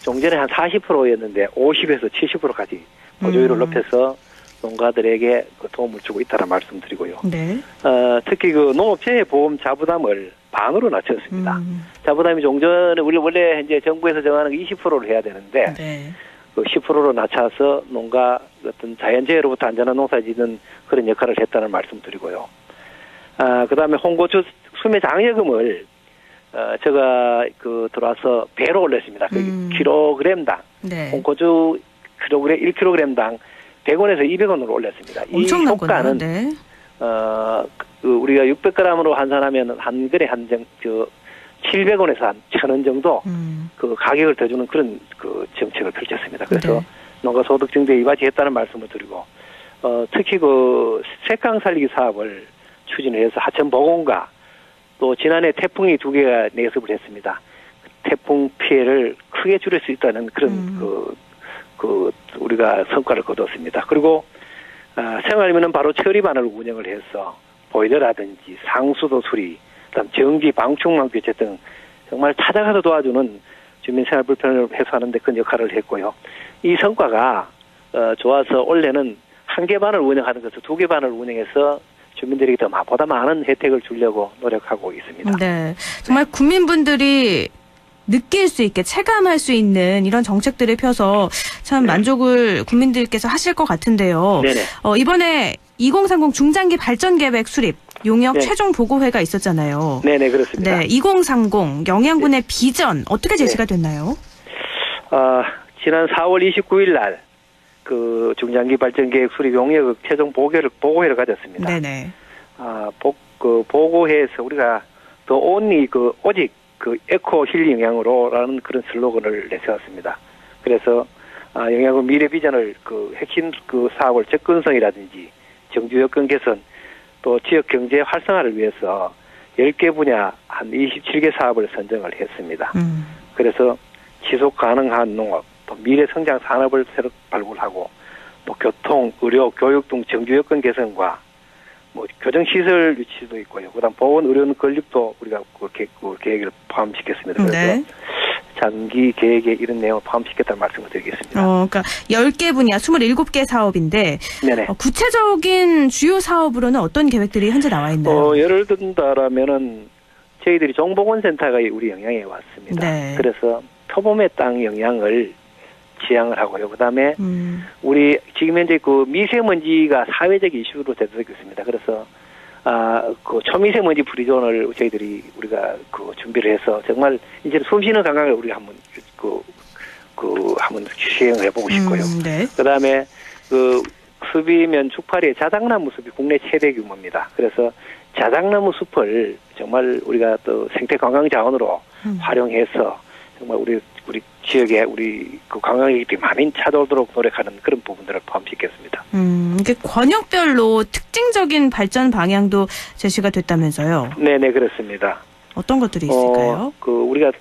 종전에 한 40%였는데 50에서 70%까지 보조율을 높여서 농가들에게 도움을 주고 있다는 말씀드리고요. 네. 특히 농업재해 보험 자부담을 반으로 낮췄습니다. 자부담이 종전에 우리 원래 이제 정부에서 정하는 20%를 해야 되는데 네. 10%로 낮춰서 농가 어떤 자연재해로부터 안전한 농사 짓는 그런 역할을 했다는 말씀드리고요. 그다음에 홍고추 수매 장려금을 제가 들어와서 배로 올렸습니다. 킬로그램당 네. 홍고추 1kg당 100원에서 200원으로 올렸습니다. 이 효과는 네. 우리가 600g으로 환산하면 한 근에 700원에서 한 1,000원 정도 그 가격을 더 주는 그런 정책을 펼쳤습니다. 그래서 농가 소득 증대에 이바지했다는 말씀을 드리고 특히 색강 살리기 사업을 추진을 해서 하천 보건과 또 지난해 태풍이 2개가 내습을 했습니다. 태풍 피해를 크게 줄일 수 있다는 그런 우리가 성과를 거뒀습니다. 그리고 생활이면은 바로 처리반을 운영을 해서 보일러라든지 상수도 수리, 그다음 전기 방충망 교체 등 정말 찾아가서 도와주는 주민 생활 불편을 해소하는 데 큰 역할을 했고요. 이 성과가 좋아서 올해는 1개 반을 운영하는 것을 2개 반을 운영해서 주민들에게 보다 많은 혜택을 주려고 노력하고 있습니다. 네, 정말 국민분들이 느낄 수 있게 체감할 수 있는 이런 정책들을 펴서 참 만족을 국민들께서 하실 것 같은데요. 네네. 이번에 2030 중장기 발전 계획 수립 용역 최종 보고회가 있었잖아요. 네네, 그렇습니다. 네, 2030 영양군의 비전 어떻게 제시가 됐나요? 지난 4월 29일 날 중장기 발전 계획 수립 용역 최종 보고회를 가졌습니다. 네네. 보고회에서 우리가 더 온리 오직 에코 힐 영양으로라는 그런 슬로건을 내세웠습니다. 그래서 영양군 미래 비전을 핵심 사업을 접근성이라든지 정주 여건 개선 또 지역 경제 활성화를 위해서 10개 분야 한 27개 사업을 선정을 했습니다. 그래서 지속 가능한 농업, 또 미래 성장 산업을 새로 발굴하고 또 교통, 의료, 교육 등 정주 여건 개선과 교정시설 유치도 있고요. 그다음 보건 의료원 건립도 우리가 그 계획을 포함시켰습니다. 그래서 장기 계획에 이런 내용을 포함시켰다는 말씀을 드리겠습니다. 그러니까 10개 분야 27개 사업인데 네네. 구체적인 주요 사업으로는 어떤 계획들이 현재 나와 있나요? 예를 든다라면은 저희들이 정보건센터가 우리 영향에 왔습니다. 네. 그래서 표범의 땅 영향을 지향을 하고요. 그다음에 우리 지금 현재 그 미세먼지가 사회적 이슈로 되고 있습니다. 그래서 그 초미세먼지 프리존을 저희들이 우리가 그 준비를 해서 정말 이제 숨쉬는 관광을 우리가 한번 한번 시행을 해보고 싶고요. 네. 그다음에 그 숲이면 축파리의 자작나무 숲이 국내 최대 규모입니다. 그래서 자작나무 숲을 정말 우리가 또 생태 관광 자원으로 활용해서 정말 우리 지역에 우리 그 관광객들이 많이 찾아오도록 노력하는 그런 부분들을 포함시켰습니다. 이게 권역별로 특징적인 발전 방향도 제시가 됐다면서요? 네네, 그렇습니다. 어떤 것들이 있을까요? 우리가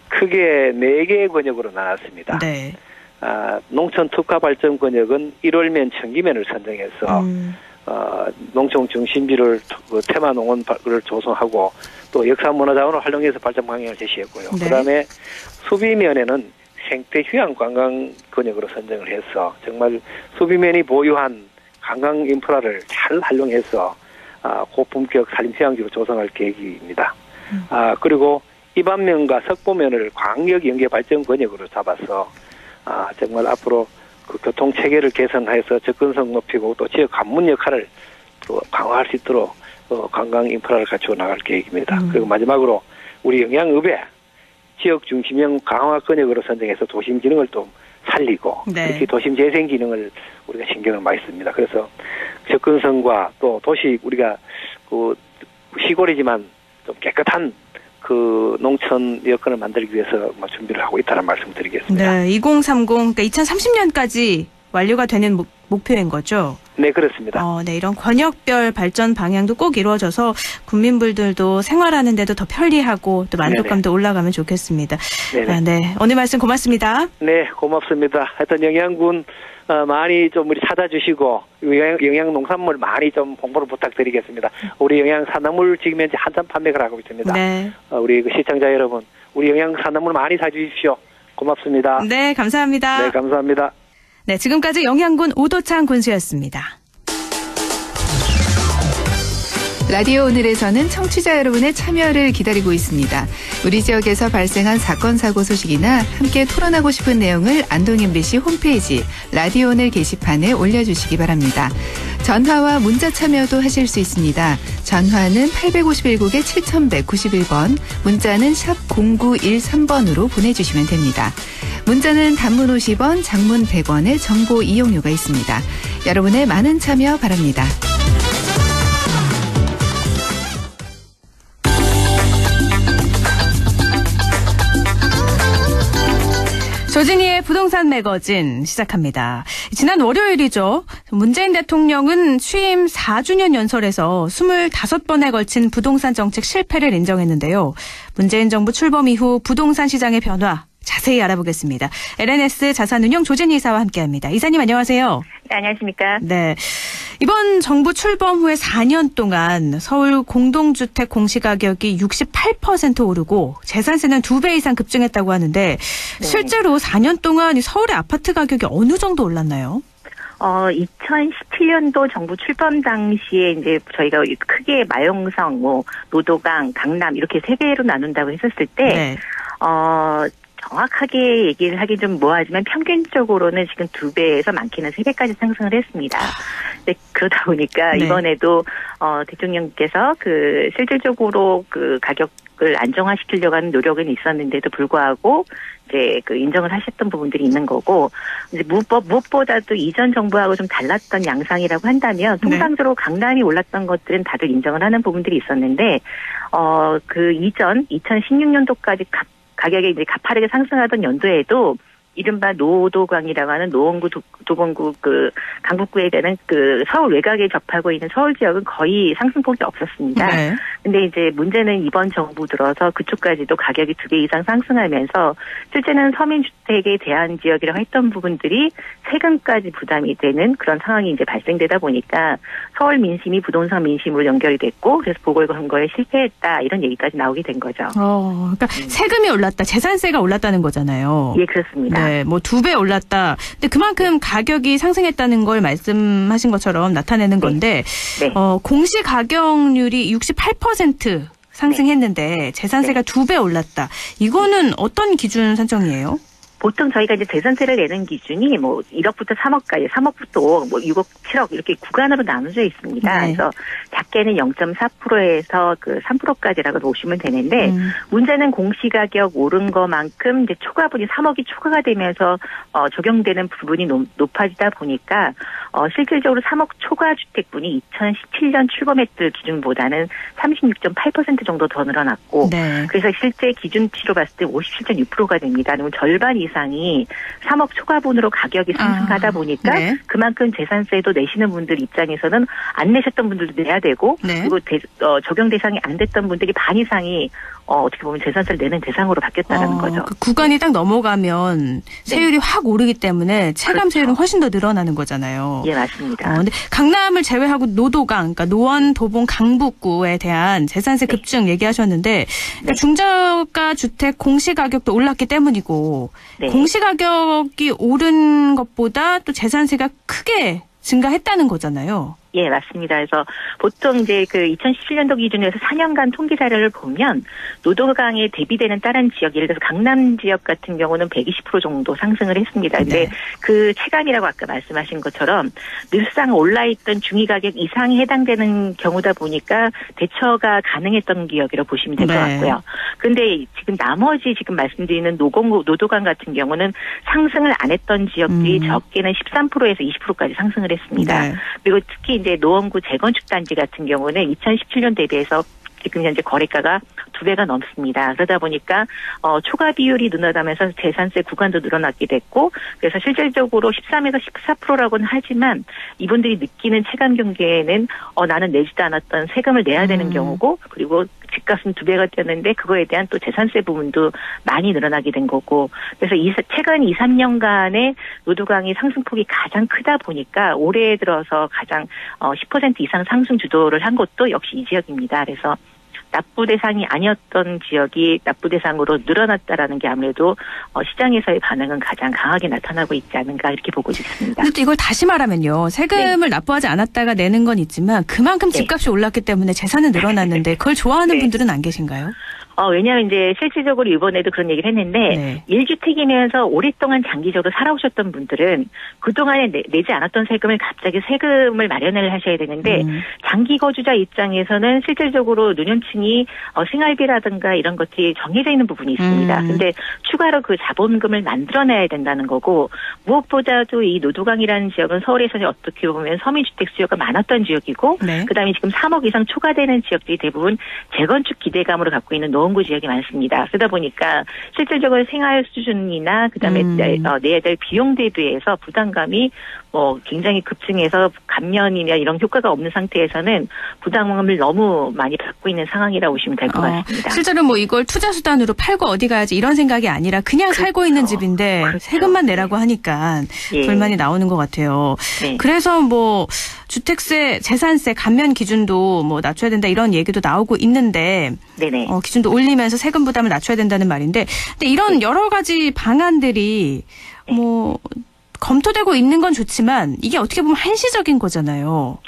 크게 4개의 권역으로 나눴습니다. 네. 농촌 특화 발전 권역은 1월면 청기면을 선정해서 농촌 중심지를 테마 농원을 조성하고 또 역사 문화 자원을 활용해서 발전 방향을 제시했고요. 네. 그다음에 수비면에는 생태 휴양 관광 권역으로 선정을 해서 정말 수비면이 보유한 관광 인프라를 잘 활용해서 고품격 산림 휴양지로 조성할 계획입니다. 그리고 이반면과 석보면을 광역 연계 발전 권역으로 잡아서 정말 앞으로 그 교통 체계를 개선해서 접근성 높이고 또 지역 관문 역할을 또 강화할 수 있도록 관광 인프라를 갖추어 나갈 계획입니다. 그리고 마지막으로 우리 영양읍에 지역 중심형 강화 권역으로 선정해서 도심 기능을 또 살리고 네. 특히 도심 재생 기능을 우리가 신경을 많이 씁니다. 그래서 접근성과 또 도시 우리가 그 시골이지만 좀 깨끗한 그 농촌 여건을 만들기 위해서 준비를 하고 있다는 말씀을 드리겠습니다. 네, 2030, 그러니까 2030년까지 완료가 되는 목표인 거죠? 네, 그렇습니다. 네, 이런 권역별 발전 방향도 꼭 이루어져서 국민분들도 생활하는 데도 더 편리하고 또 만족감도 네네. 올라가면 좋겠습니다. 네네. 네, 오늘 말씀 고맙습니다. 네, 고맙습니다. 하여튼 영양군 많이 좀 우리 찾아주시고 영양 농산물 많이 좀 홍보를 부탁드리겠습니다. 우리 영양 산나물 지금 현재 한참 판매를 하고 있습니다. 네. 우리 그 시청자 여러분, 우리 영양 산나물 많이 사주십시오. 고맙습니다. 네, 감사합니다. 네, 감사합니다. 네, 지금까지 영양군 오도창 군수였습니다. 라디오 오늘에서는 청취자 여러분의 참여를 기다리고 있습니다. 우리 지역에서 발생한 사건 사고 소식이나 함께 토론하고 싶은 내용을 안동 MBC 홈페이지 라디오 오늘 게시판에 올려주시기 바랍니다. 전화와 문자 참여도 하실 수 있습니다. 전화는 851국에 7191번, 문자는 샵 0913번으로 보내주시면 됩니다. 문자는 단문 50원, 장문 100원의 정보 이용료가 있습니다. 여러분의 많은 참여 바랍니다. 조진희의 부동산 매거진 시작합니다. 지난 월요일이죠. 문재인 대통령은 취임 4주년 연설에서 25번에 걸친 부동산 정책 실패를 인정했는데요. 문재인 정부 출범 이후 부동산 시장의 변화 자세히 알아보겠습니다. LNS 자산운용 조진희 이사와 함께합니다. 이사님 안녕하세요. 네, 안녕하십니까. 네. 이번 정부 출범 후에 4년 동안 서울 공동주택 공시가격이 68% 오르고 재산세는 2배 이상 급증했다고 하는데 실제로 4년 동안 서울의 아파트 가격이 어느 정도 올랐나요? 2017년도 정부 출범 당시에 이제 저희가 크게 마용성, 노도강, 강남 이렇게 세 개로 나눈다고 했었을 때, 정확하게 얘기를 하긴 좀 뭐하지만 평균적으로는 지금 2배에서 많게는 3배까지 상승을 했습니다. 네, 그러다 보니까 이번에도 대통령께서 그 실질적으로 그 가격을 안정화시키려고 하는 노력은 있었는데도 불구하고 이제 그 인정을 하셨던 부분들이 있는 거고, 이제 무엇보다도 이전 정부하고 좀 달랐던 양상이라고 한다면 통상적으로 강남이 올랐던 것들은 다들 인정을 하는 부분들이 있었는데 그 이전 2016년도까지 가격이 이제 가파르게 상승하던 연도에도 이른바 노도강이라고 하는 노원구 도봉구 그 강북구에 되는 그 서울 외곽에 접하고 있는 서울 지역은 거의 상승폭이 없었습니다. 네. 근데 이제 문제는 이번 정부 들어서 그쪽까지도 가격이 2배 이상 상승하면서 실제는 서민주택에 대한 지역이라고 했던 부분들이 세금까지 부담이 되는 그런 상황이 이제 발생되다 보니까 서울 민심이 부동산 민심으로 연결이 됐고 그래서 보궐선거에 실패했다 이런 얘기까지 나오게 된 거죠. 그러니까 세금이 올랐다, 재산세가 올랐다는 거잖아요. 예, 그렇습니다. 네, 뭐 2배 올랐다. 근데 그만큼 가격이 상승했다는 걸 말씀하신 것처럼 나타내는 건데, 네. 공시 가격률이 68% 상승했는데 재산세가 2배 올랐다. 이거는 어떤 기준 산정이에요? 보통 저희가 이제 재산세를 내는 기준이 뭐 1억부터 3억까지, 3억부터 5억, 뭐 6억, 7억 이렇게 구간으로 나눠져 있습니다. 네. 그래서 작게는 0.4%에서 그 3%까지라고 보시면 되는데 문제는 공시가격 오른 것만큼 이제 초과분이 3억이 초과가 되면서 적용되는 부분이 높아지다 보니까 실질적으로 3억 초과 주택분이 2017년 출범했을 기준보다는 36.8% 정도 더 늘어났고 네. 그래서 실제 기준치로 봤을 때 57.6%가 됩니다. 그러면 절반 이상이 3억 초과분으로 가격이 상승하다 보니까 네. 그만큼 재산세도 내시는 분들 입장에서는 안 내셨던 분들도 내야 되고 네. 그리고 적용 대상이 안 됐던 분들이 반 이상이 어떻게 보면 재산세를 내는 대상으로 바뀌었다는 거죠. 그 구간이 딱 넘어가면 세율이 네. 확 오르기 때문에 체감 세율은 그렇죠. 훨씬 더 늘어나는 거잖아요. 예, 맞습니다. 근데 강남을 제외하고 노도강, 그러니까 노원, 도봉, 강북구에 대한 재산세 네. 급증 얘기하셨는데 그러니까 네. 중저가 주택 공시가격도 올랐기 때문이고 네. 공시가격이 오른 것보다 또 재산세가 크게 증가했다는 거잖아요. 예, 맞습니다. 그래서 보통 이제 그 2017년도 기준에서 4년간 통계 자료를 보면 노도강에 대비되는 다른 지역, 예를 들어서 강남 지역 같은 경우는 120% 정도 상승을 했습니다. 근데 네. 그 체감이라고 아까 말씀하신 것처럼 늘상 올라있던 중위 가격 이상이 해당되는 경우다 보니까 대처가 가능했던 기억이라고 보시면 될 것 네. 같고요. 근데 지금 나머지 지금 말씀드리는 노도강 같은 경우는 상승을 안 했던 지역들이 적게는 13%에서 20%까지 상승을 했습니다. 네. 그리고 특히 이제 노원구 재건축 단지 같은 경우는 2017년 대비해서 지금 현재 거래가가 2배가 넘습니다. 그러다 보니까 초과 비율이 늘어나면서 재산세 구간도 늘어나게 됐고 그래서 실질적으로 13에서 14%라고는 하지만 이분들이 느끼는 체감 경계에는 나는 내지도 않았던 세금을 내야 되는 경우고 그리고 집값은 2배가 뛰었는데 그거에 대한 또 재산세 부분도 많이 늘어나게 된 거고 그래서 최근 2, 3년간의 노도강의 상승폭이 가장 크다 보니까 올해 들어서 가장 10% 이상 상승 주도를 한 것도 역시 이 지역입니다. 그래서 납부 대상이 아니었던 지역이 납부 대상으로 늘어났다라는 게 아무래도 시장에서의 반응은 가장 강하게 나타나고 있지 않은가 이렇게 보고 있습니다. 그런데 이걸 다시 말하면요. 세금을 네. 납부하지 않았다가 내는 건 있지만 그만큼 집값이 네. 올랐기 때문에 재산은 늘어났는데 그걸 좋아하는 네. 분들은 안 계신가요? 왜냐하면 이제 실질적으로 이번에도 그런 얘기를 했는데 네. 1주택이면서 오랫동안 장기적으로 살아오셨던 분들은 그동안에 내지 않았던 세금을 갑자기 세금을 마련을 하셔야 되는데 장기 거주자 입장에서는 실질적으로 노년층이 생활비라든가 이런 것들이 정해져 있는 부분이 있습니다. 근데 추가로 그 자본금을 만들어내야 된다는 거고 무엇보다도 이 노도강이라는 지역은 서울에서는 어떻게 보면 서민주택 수요가 많았던 지역이고 네. 그다음에 지금 3억 이상 초과되는 지역들이 대부분 재건축 기대감으로 갖고 있는 노원구 지역이 많습니다. 그러다 보니까 실질적으로 생활 수준이나 그다음에 내야 될 비용 대비해서 부담감이 굉장히 급증해서 감면이나 이런 효과가 없는 상태에서는 부담금을 너무 많이 받고 있는 상황이라고 보시면 될 것 같습니다. 실제로 뭐 이걸 투자 수단으로 팔고 어디 가야지 이런 생각이 아니라 그냥 그렇죠. 살고 있는 집인데 그렇죠. 세금만 내라고 하니까 예. 불만이 나오는 것 같아요. 네. 그래서 뭐 주택세, 재산세 감면 기준도 뭐 낮춰야 된다 이런 얘기도 나오고 있는데 네네. 기준도 올리면서 세금 부담을 낮춰야 된다는 말인데 근데 이런 여러 가지 방안들이 네. 뭐 검토되고 있는 건 좋지만 이게 어떻게 보면 한시적인 거잖아요.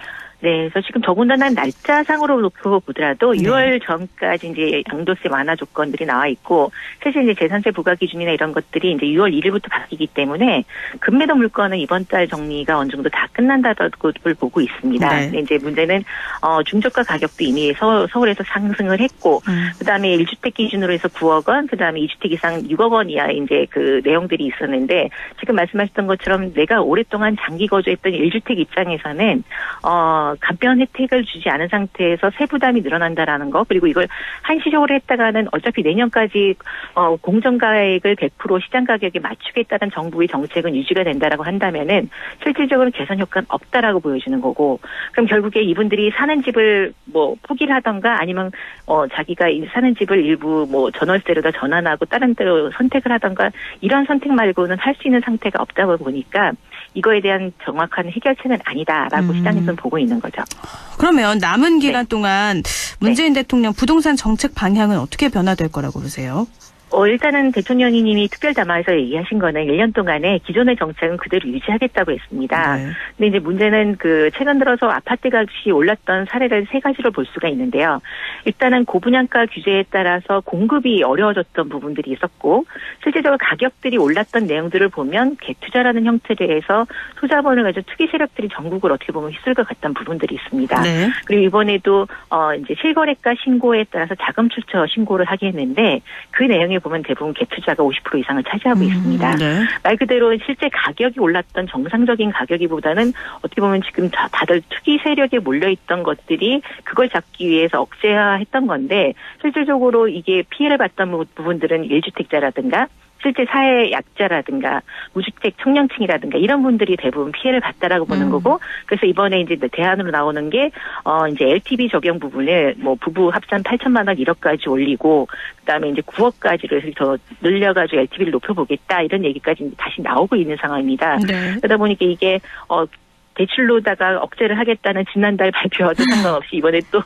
네, 그래서 지금 더군다나 날짜상으로 놓고 보더라도 네. 6월 전까지 이제 양도세 완화 조건들이 나와 있고 사실 이제 재산세 부과 기준이나 이런 것들이 이제 6월 1일부터 바뀌기 때문에 금매도 물건은 이번 달 정리가 어느 정도 다 끝난다고 보고 있습니다. 네. 근데 이제 문제는 중저가 가격도 이미 서울에서 상승을 했고 그다음에 1주택 기준으로 해서 9억 원, 그다음에 2주택 이상 6억 원 이하 이제 그 내용들이 있었는데 지금 말씀하셨던 것처럼 내가 오랫동안 장기 거주했던 1주택 입장에서는 감면 혜택을 주지 않은 상태에서 세부담이 늘어난다라는 거, 그리고 이걸 한시적으로 했다가는 어차피 내년까지 공정가액을 100% 시장 가격에 맞추겠다는 정부의 정책은 유지가 된다라고 한다면은 실질적으로 개선 효과는 없다라고 보여지는 거고, 그럼 결국에 이분들이 사는 집을 뭐 포기를 하던가 아니면 자기가 사는 집을 일부 뭐 전월세로다 전환하고 다른 데로 선택을 하던가 이런 선택 말고는 할 수 있는 상태가 없다고 보니까 이거에 대한 정확한 해결책은 아니다라고 시장에서는 보고 있는 거죠. 그러면 남은 기간 동안 문재인 대통령 부동산 정책 방향은 어떻게 변화될 거라고 보세요? 일단은 대통령님이 특별담화에서 얘기하신 거는 1년 동안에 기존의 정책은 그대로 유지하겠다고 했습니다. 네. 근데 이제 문제는 최근 들어서 아파트 값이 올랐던 사례를 세 가지로 볼 수가 있는데요. 일단은 고분양가 규제에 따라서 공급이 어려워졌던 부분들이 있었고, 실제적으로 가격들이 올랐던 내용들을 보면 갭투자라는 형태로 해서 투자본을 가지고 투기 세력들이 전국을 어떻게 보면 휩쓸고 갔던 부분들이 있습니다. 네. 그리고 이번에도 이제 실거래가 신고에 따라서 자금 출처 신고를 하게 했는데 그 내용에 보면 대부분 갭투자가 50% 이상을 차지하고 있습니다. 네. 말 그대로 실제 가격이 올랐던 정상적인 가격이보다는 어떻게 보면 지금 다들 투기 세력에 몰려있던 것들이 그걸 잡기 위해서 억제화했던 건데, 실질적으로 이게 피해를 봤던 부분들은 1주택자라든가 실제 사회 약자라든가 무주택 청년층이라든가 이런 분들이 대부분 피해를 봤다라고 보는 거고, 그래서 이번에 이제 대안으로 나오는 게 이제 LTV 적용 부분을 뭐 부부 합산 8천만 원 1억까지 올리고, 그다음에 이제 9억까지를 더 늘려가지고 LTV를 높여보겠다 이런 얘기까지 다시 나오고 있는 상황입니다. 네. 그러다 보니까 이게 대출로다가 억제를 하겠다는 지난달 발표와도 상관없이 이번에 또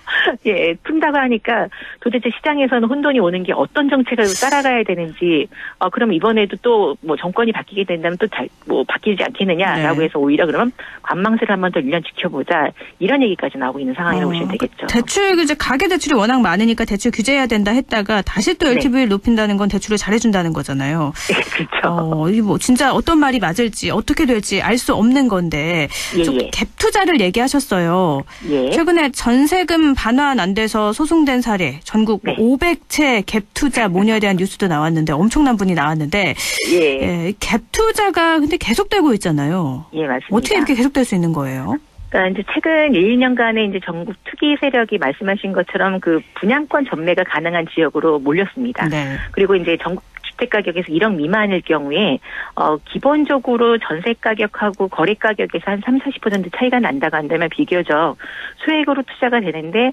푼다고 하니까 도대체 시장에서는 혼돈이 오는 게 어떤 정책을 따라가야 되는지, 그럼 이번에도 또 뭐 정권이 바뀌게 된다면 또 뭐 바뀌지 않겠느냐라고 해서 오히려 그러면 관망세를 한 번 더 1년 지켜보자 이런 얘기까지 나오고 있는 상황이라고 보시면 되겠죠. 대출 규제, 가계 대출이 워낙 많으니까 대출 규제해야 된다 했다가 다시 또 LTV를 높인다는 건 대출을 잘해준다는 거잖아요. 그렇죠. 이게 뭐 진짜 어떤 말이 맞을지 어떻게 될지 알 수 없는 건데. 갭 투자를 얘기하셨어요. 최근에 전세금 반환 안 돼서 소송된 사례 전국 500채 갭 투자 모녀에 대한 뉴스도 나왔는데 엄청난 분이 나왔는데 갭 투자가 근데 계속되고 있잖아요. 예, 맞습니다. 어떻게 이렇게 계속될 수 있는 거예요? 그러니까 이제 최근 1, 2년간에 이제 전국 투기 세력이 말씀하신 것처럼 분양권 전매가 가능한 지역으로 몰렸습니다. 네. 그리고 이제 전국 주택 가격에서 1억 미만일 경우에 기본적으로 전세 가격하고 거래 가격에서 한 30-40% 차이가 난다고 한다면 비교적 소액으로 투자가 되는데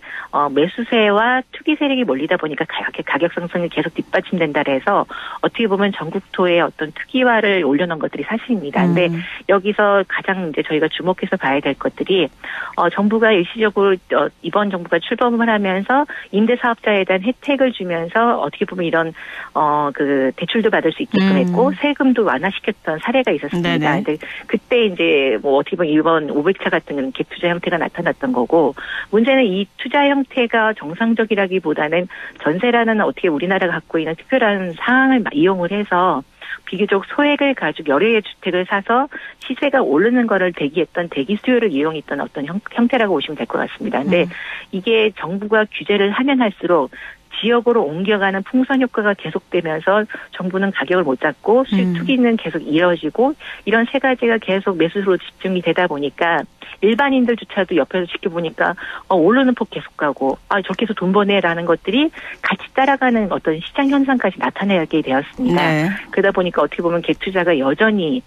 매수세와 투기 세력이 몰리다 보니까 가격 상승이 계속 뒷받침된다 해서 어떻게 보면 전국토의 어떤 투기화를 올려놓은 것들이 사실입니다. 근데 여기서 가장 이제 저희가 주목해서 봐야 될 것들이 정부가 일시적으로 이번 정부가 출범을 하면서 임대 사업자에 대한 혜택을 주면서 어떻게 보면 이런 대출도 받을 수 있게끔 했고 세금도 완화시켰던 사례가 있었습니다. 근데 그때 이제 뭐 어떻게 보면 이번 500차 같은 갭 투자 형태가 나타났던 거고, 문제는 이 투자 형태가 정상적이라기보다는 전세라는 어떻게 우리나라가 갖고 있는 특별한 상황을 이용을 해서 비교적 소액을 가지고 여러 개의 주택을 사서 시세가 오르는 거를 대기했던 대기 수요를 이용했던 어떤 형태라고 보시면 될 것 같습니다. 근데 이게 정부가 규제를 하면 할수록 지역으로 옮겨가는 풍선 효과가 계속되면서 정부는 가격을 못 잡고 수익 투기는 계속 이어지고 이런 세 가지가 계속 매수로 집중이 되다 보니까 일반인들조차도 옆에서 지켜보니까 오르는 폭 계속 가고 저렇게 해서 돈 버네라는 것들이 같이 따라가는 어떤 시장 현상까지 나타나게 되었습니다. 네. 그러다 보니까 어떻게 보면 갭 투자가 여전히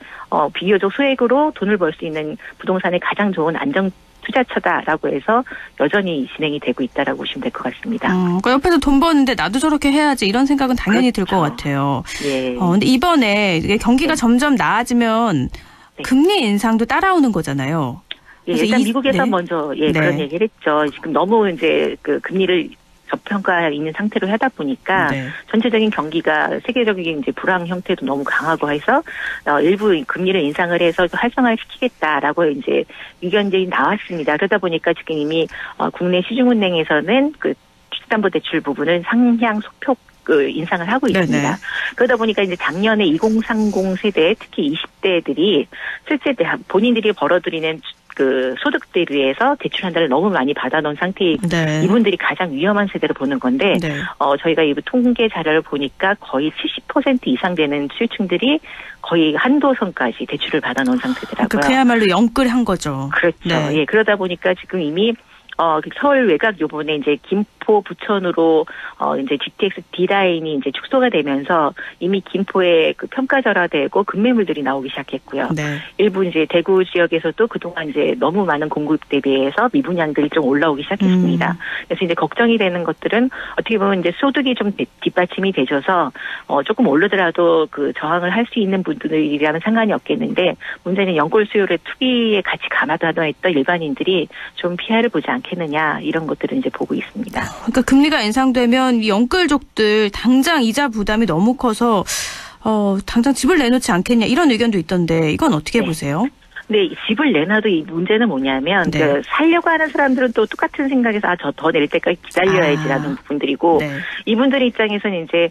비교적 소액으로 돈을 벌 수 있는 부동산의 가장 좋은 안정 투자처다라고 해서 여전히 진행이 되고 있다라고 보시면 될 것 같습니다. 그러니까 옆에서 돈 버는데 나도 저렇게 해야지 이런 생각은 당연히 들 것 같아요. 예. 근데 이번에 경기가 점점 나아지면 금리 인상도 따라오는 거잖아요. 예, 일단 미국에서 먼저 그런 얘기를 했죠. 지금 너무 이제 금리를 저평가에 있는 상태로 하다 보니까 전체적인 경기가 세계적인 이제 불황 형태도 너무 강하고 해서 일부 금리를 인상을 해서 활성화를 시키겠다라고 이제 의견들이 나왔습니다. 그러다 보니까 지금 이미 국내 시중은행에서는 주택담보대출 부분을 상향 소폭 인상을 하고 있습니다. 그러다 보니까 이제 작년에 2030 세대, 특히 20대들이 실제 본인들이 벌어들이는 그 소득 대비해서 대출 한 달을 너무 많이 받아놓은 상태에 네. 이분들이 가장 위험한 세대로 보는 건데 네. 저희가 이 통계 자료를 보니까 거의 70% 이상 되는 수요층들이 거의 한도선까지 대출을 받아놓은 상태더라고요. 그야말로 영끌한 거죠. 그렇죠. 네. 예, 그러다 보니까 지금 이미 서울 외곽 요번에 이제 김포 부천으로 이제 GTX D라인이 이제 축소가 되면서 이미 김포에 그 평가절하되고 급매물들이 나오기 시작했고요. 네. 일부 이제 대구 지역에서도 그동안 이제 너무 많은 공급 대비해서 미분양들이 좀 올라오기 시작했습니다. 그래서 이제 걱정이 되는 것들은 어떻게 보면 이제 소득이 좀 뒷받침이 되셔서 조금 오르더라도 그 저항을 할 수 있는 분들이라면 상관이 없겠는데 문제는 연골 수요를 투기에 같이 감안하던 일반인들이 좀 피해를 보지 않겠느냐 이런 것들을 이제 보고 있습니다. 그러니까 금리가 인상되면 이 영끌족들 당장 이자 부담이 너무 커서 당장 집을 내놓지 않겠냐 이런 의견도 있던데 이건 어떻게 보세요? 네, 집을 내놔도 이 문제는 뭐냐면 네. 그 살려고 하는 사람들은 또 똑같은 생각에서 저 더 낼 때까지 기다려야지라는 부분들이고 네. 이분들 입장에서는 이제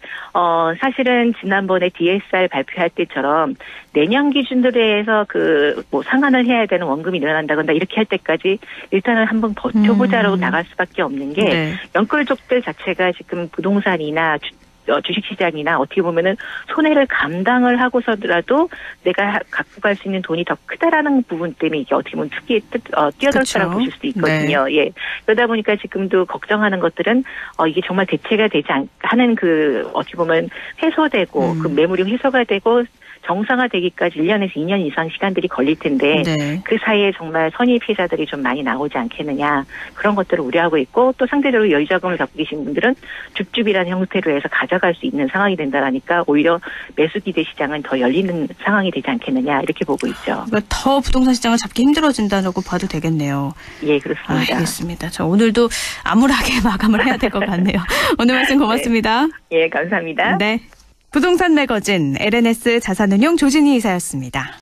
사실은 지난번에 DSR 발표할 때처럼 내년 기준으로 해서 그 뭐 상환을 해야 되는 원금이 늘어난다거나 이렇게 할 때까지 일단은 한번 버텨보자라고 나갈 수밖에 없는 게 네. 연끌족들 자체가 지금 부동산이나 주식시장이나 어떻게 보면은 손해를 감당을 하고서라도 내가 갖고 갈 수 있는 돈이 더 크다라는 부분 때문에 이게 어떻게 보면 특히 뛰어들었다고 보실 수도 있거든요. 네. 예. 그러다 보니까 지금도 걱정하는 것들은 이게 정말 대체가 되지 않는 그 어떻게 보면 해소되고 그 매물이 해소가 되고 정상화되기까지 1년에서 2년 이상 시간들이 걸릴 텐데 네. 그 사이에 정말 선의 피해자들이 좀 많이 나오지 않겠느냐 그런 것들을 우려하고 있고 또 상대적으로 여유자금을 갖고 계신 분들은 줍줍이라는 형태로 해서 가져갈 수 있는 상황이 된다라니까 오히려 매수 기대 시장은 더 열리는 상황이 되지 않겠느냐 이렇게 보고 있죠. 그러니까 더 부동산 시장을 잡기 힘들어진다고 봐도 되겠네요. 예, 그렇습니다. 알겠습니다. 저 오늘도 암울하게 마감을 해야 될 것 같네요. 오늘 말씀 고맙습니다. 네. 예, 감사합니다. 네. 부동산 매거진 LNS 자산운용 조진희 이사였습니다.